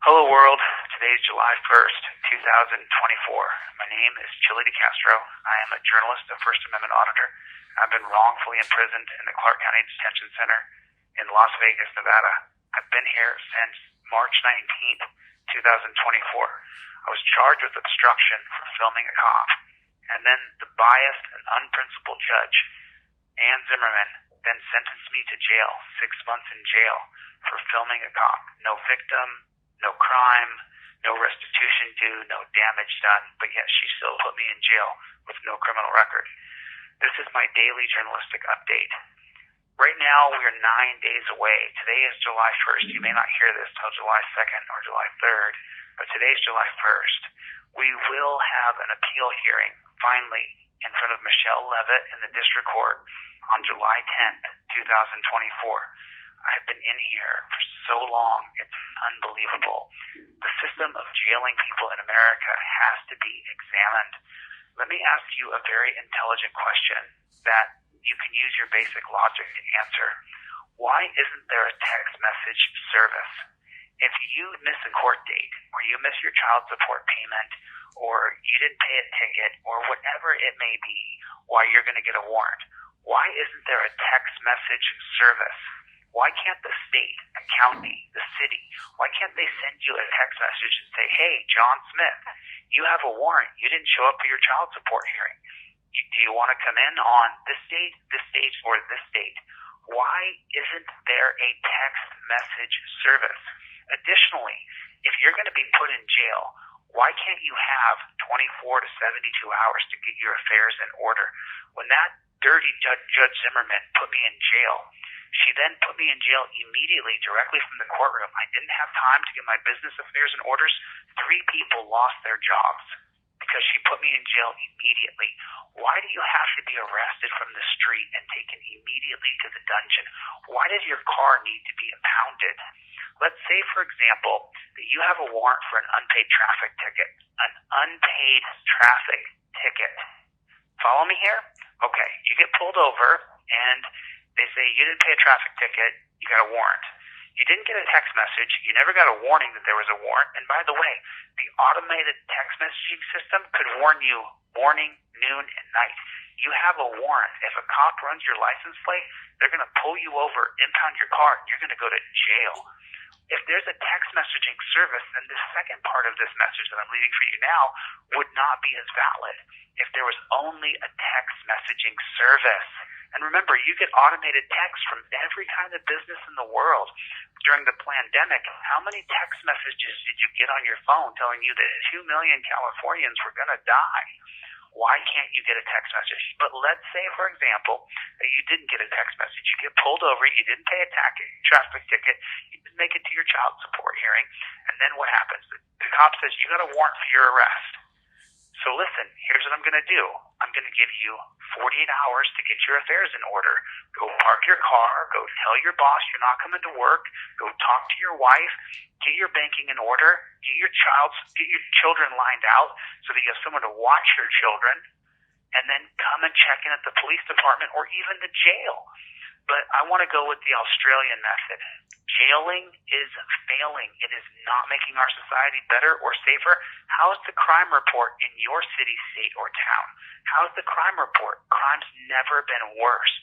Hello world, today is July 1st, 2024. My name is ChilleDeCastro. I am a journalist and First Amendment auditor. I've been wrongfully imprisoned in the Clark County Detention Center in Las Vegas, Nevada. I've been here since March 19th, 2024. I was charged with obstruction for filming a cop. And then the biased and unprincipled judge, Ann Zimmerman, then sentenced me to jail, 6 months in jail for filming a cop. No victim, no crime, no restitution due, no damage done, but yet she still put me in jail with no criminal record. This is my daily journalistic update. Right now, we are 9 days away. Today is July 1st. You may not hear this till July 2nd or July 3rd, but today's July 1st. We will have an appeal hearing, finally, in front of Michelle Levitt in the district court on July 10th, 2024. I've been in here for so long, it's unbelievable. The system of jailing people in America has to be examined. Let me ask you a very intelligent question that you can use your basic logic to answer. Why isn't there a text message service? If you miss a court date, or you miss your child support payment, or you didn't pay a ticket, or whatever it may be, why you're going to get a warrant, why isn't there a text message service? Why can't the state, the county, the city, why can't they send you a text message and say, hey, John Smith, you have a warrant. You didn't show up for your child support hearing. Do you want to come in on this date, or this date? Why isn't there a text message service? Additionally, if you're going to be put in jail, why can't you have 24 to 72 hours to get your affairs in order? When that dirty Judge Zimmerman put me in jail, she then put me in jail immediately, directly from the courtroom. I didn't have time to get my business affairs in orders. 3 people lost their jobs because she put me in jail immediately. Why do you have to be arrested from the street and taken immediately to the dungeon? Why does your car need to be impounded? Let's say, for example, that you have a warrant for an unpaid traffic ticket. An unpaid traffic ticket. Follow me here? Okay, you get pulled over and they say you didn't pay a traffic ticket, you got a warrant. You didn't get a text message, you never got a warning that there was a warrant, and by the way, the automated text messaging system could warn you morning, noon, and night. You have a warrant. If a cop runs your license plate, they're going to pull you over, impound your car, and you're going to go to jail. If there's a text messaging service, then the second part of this message that I'm leaving for you now would not be as valid. If there was only a text messaging service. And remember, you get automated text from every kind of business in the world. During the pandemic, how many text messages did you get on your phone telling you that 2 million Californians were going to die? Why can't you get a text message? But let's say, for example, that you didn't get a text message. You get pulled over, you didn't pay a traffic ticket, you didn't make it to your child support hearing, and then what happens? The cop says, you got a warrant for your arrest. So listen, here's what I'm going to do. I'm going to give you 48 hours to get your affairs in order. Go park your car, go tell your boss you're not coming to work, go talk to your wife, get your banking in order, get your children lined out so that you have someone to watch your children, and then come and check in at the police department or even the jail. But I want to go with the Australian method. Jailing is failing. It is not making our society better or safer. How is the crime report in your city, state, or town? How's the crime report? Crime's never been worse.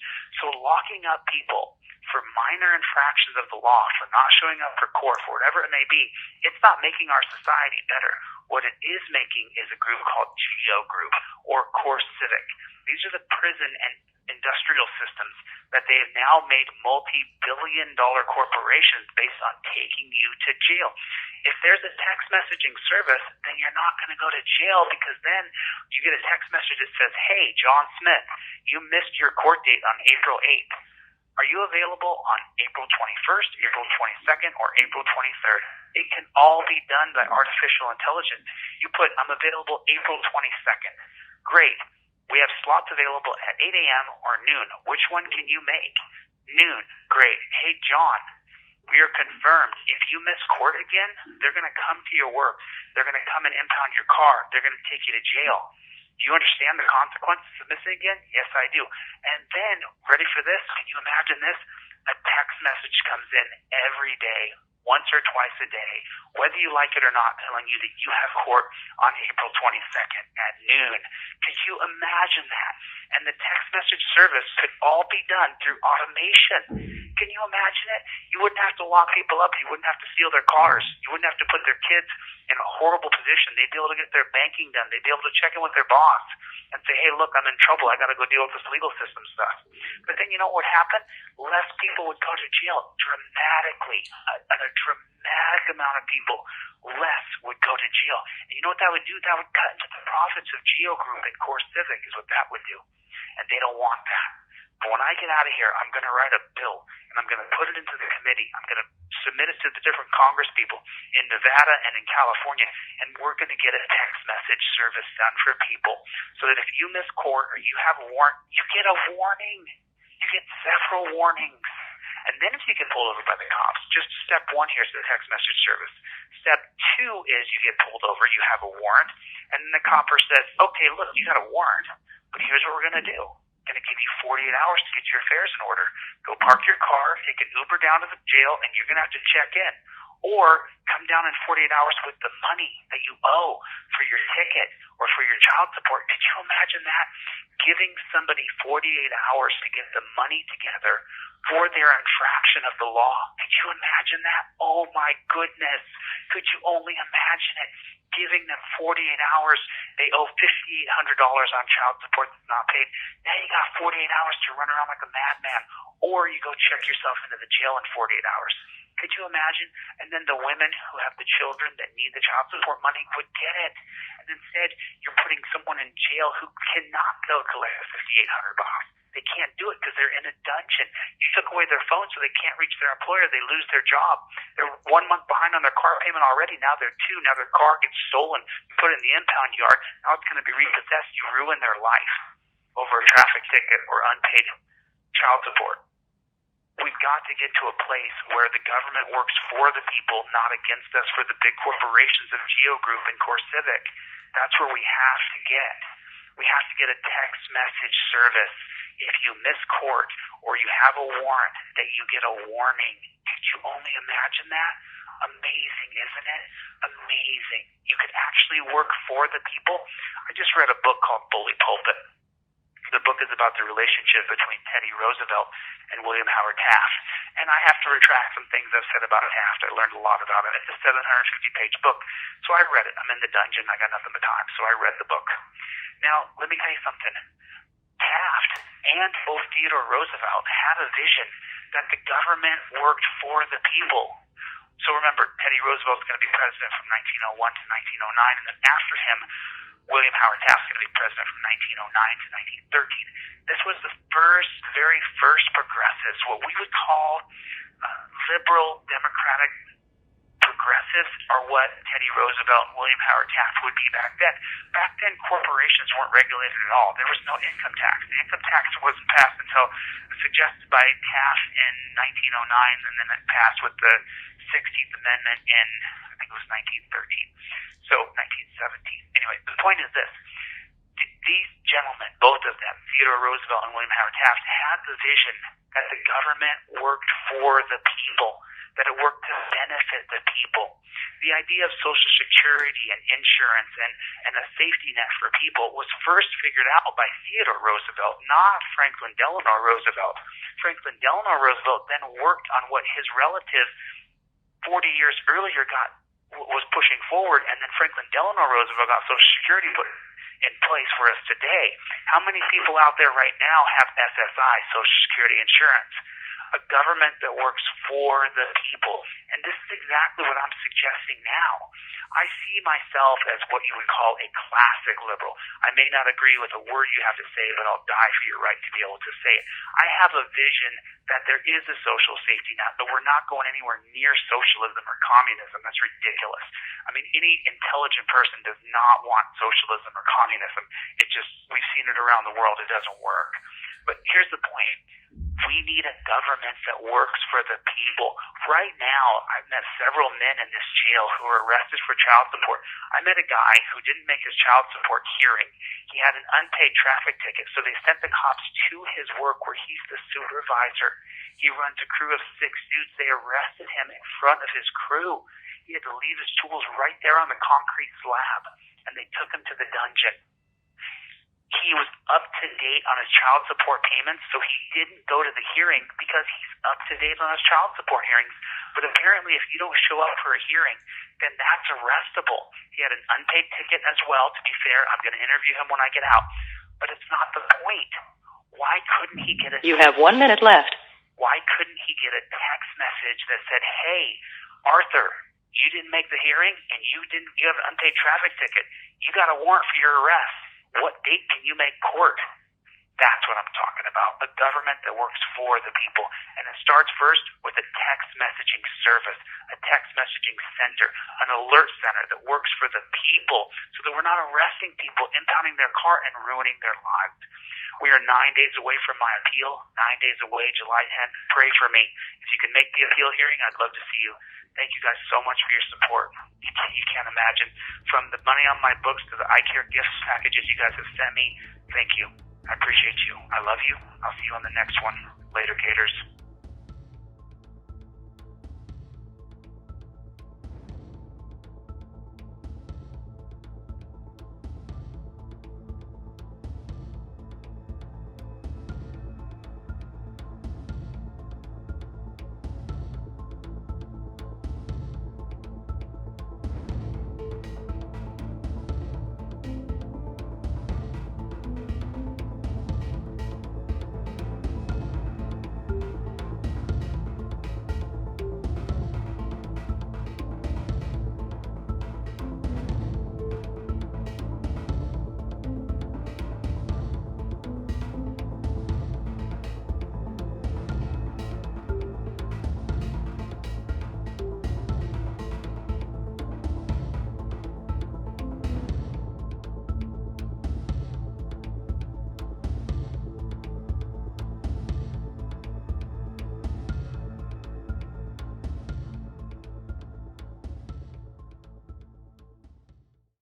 So locking up people for minor infractions of the law, for not showing up for court, for whatever it may be, it's not making our society better. What it is making is a group called GEO Group or Core Civic. These are the prison and industrial systems that they have now made multi-billion-dollar corporations based on taking you to jail. If there's a text messaging service, then you're not going to go to jail because then you get a text message that says, hey, John Smith, you missed your court date on April 8th. Are you available on April 21st, April 22nd, or April 23rd? It can all be done by artificial intelligence. You put, I'm available April 22nd. Great. We have slots available at 8 a.m. or noon. Which one can you make? Noon. Great. Hey, John, we are confirmed. If you miss court again, they're going to come to your work. They're going to come and impound your car. They're going to take you to jail. Do you understand the consequences of missing again? Yes, I do. And then, ready for this? Can you imagine this? A text message comes in every day once or twice a day, whether you like it or not, telling you that you have court on April 22nd at noon. Could you imagine that? And the text message service could all be done through automation. Can you imagine it? You wouldn't have to lock people up. You wouldn't have to steal their cars. You wouldn't have to put their kids in a horrible position. They'd be able to get their banking done. They'd be able to check in with their boss and say, hey, look, I'm in trouble. I got to go deal with this legal system stuff. But then you know what would happen? Less people would go to jail dramatically. A dramatic amount of people less would go to jail. And you know what that would do? That would cut into the profits of Geo Group and Core Civic is what that would do. And they don't want that. But when I get out of here, I'm going to write a bill, and I'm going to put it into the committee. I'm going to submit it to the different Congress people in Nevada and in California, and we're going to get a text message service done for people so that if you miss court or you have a warrant, you get a warning. You get several warnings. And then if you get pulled over by the cops, just step one here is the text message service. Step two is you get pulled over, you have a warrant, and then the copper says, okay, look, you got a warrant, but here's what we're going to do. Going to give you 48 hours to get your affairs in order. Go park your car, take an Uber down to the jail, and you're going to have to check in. Or come down in 48 hours with the money that you owe for your ticket or for your child support. Could you imagine that? Giving somebody 48 hours to get the money together for their infraction of the law. Could you imagine that? Oh my goodness. Could you only imagine it? Giving them 48 hours. They owe $5,800 on child support that's not paid. Now you got 48 hours to run around like a madman. Or you go check yourself into the jail in 48 hours. Could you imagine? And then the women who have the children that need the child support money would get it. And instead, you're putting someone in jail who cannot go collect the $5,800. They can't do it because they're in a dungeon. You took away their phone so they can't reach their employer. They lose their job. They're 1 month behind on their car payment already. Now they're two. Now their car gets stolen. You put it in the impound yard. Now it's going to be repossessed. You ruin their life over a traffic ticket or unpaid child support. We've got to get to a place where the government works for the people, not against us, for the big corporations of Geo Group and Core Civic. That's where we have to get. We have to get a text message service. If you miss court or you have a warrant, that you get a warning. Could you only imagine that? Amazing, isn't it? Amazing. You could actually work for the people. I just read a book called Bully Pulpit. The book is about the relationship between Teddy Roosevelt and William Howard Taft. And I have to retract some things I've said about Taft. I learned a lot about it. It's a 750-page book. So I read it. I'm in the dungeon. I got nothing but time. So I read the book. Now, let me tell you something. Taft and both Theodore Roosevelt had a vision that the government worked for the people. So remember, Teddy Roosevelt's going to be president from 1901 to 1909, and then after him, William Howard Taft's going to be president from 1909 to 1913. This was the very first progressives, what we would call liberal democratic progressives, are what Teddy Roosevelt and William Howard Taft would be back then. Back then, corporations weren't regulated at all. There was no income tax. The income tax wasn't passed until suggested by Taft in 1909, and then it passed with the 16th Amendment in, I think it was 1913. So 1917. Anyway, the point is this. These gentlemen, both of them, Theodore Roosevelt and William Howard Taft, had the vision that the government worked for the people, that it worked to benefit the people. The idea of Social Security and insurance and a safety net for people was first figured out by Theodore Roosevelt, not Franklin Delano Roosevelt. Franklin Delano Roosevelt then worked on what his relative 40 years earlier was pushing forward, and then Franklin Delano Roosevelt got Social Security put in place for us today. How many people out there right now have SSI, Social Security insurance? A government that works for the people. And this is exactly what I'm suggesting now. I see myself as what you would call a classic liberal. I may not agree with a word you have to say, but I'll die for your right to be able to say it. I have a vision that there is a social safety net, but we're not going anywhere near socialism or communism. That's ridiculous. I mean, any intelligent person does not want socialism or communism. We've seen it around the world. It doesn't work. But here's the point. We need a government that works for the people. Right now, I've met several men in this jail who were arrested for child support. I met a guy who didn't make his child support hearing. He had an unpaid traffic ticket, so they sent the cops to his work where he's the supervisor. He runs a crew of 6 dudes. They arrested him in front of his crew. He had to leave his tools right there on the concrete slab, and they took him to the dungeon. He was up to date on his child support payments, so he didn't go to the hearing because he's up to date on his child support hearings. But apparently, if you don't show up for a hearing, then that's arrestable. He had an unpaid ticket as well. To be fair, I'm going to interview him when I get out. But it's not the point. Why couldn't he get a... You have 1 minute left. Why couldn't he get a text message that said, hey, Arthur, you didn't make the hearing and you have an unpaid traffic ticket. You got a warrant for your arrest. What date can you make court? That's what I'm talking about. The government that works for the people. And it starts first with a text messaging service, a text messaging center, an alert center that works for the people so that we're not arresting people, impounding their car, and ruining their lives. We are 9 days away from my appeal, 9 days away, July 10th. Pray for me. If you can make the appeal hearing, I'd love to see you. Thank you guys so much for your support. You can't imagine. From the money on my books to the eye care gift packages you guys have sent me, thank you. I appreciate you. I love you. I'll see you on the next one. Later, Gators.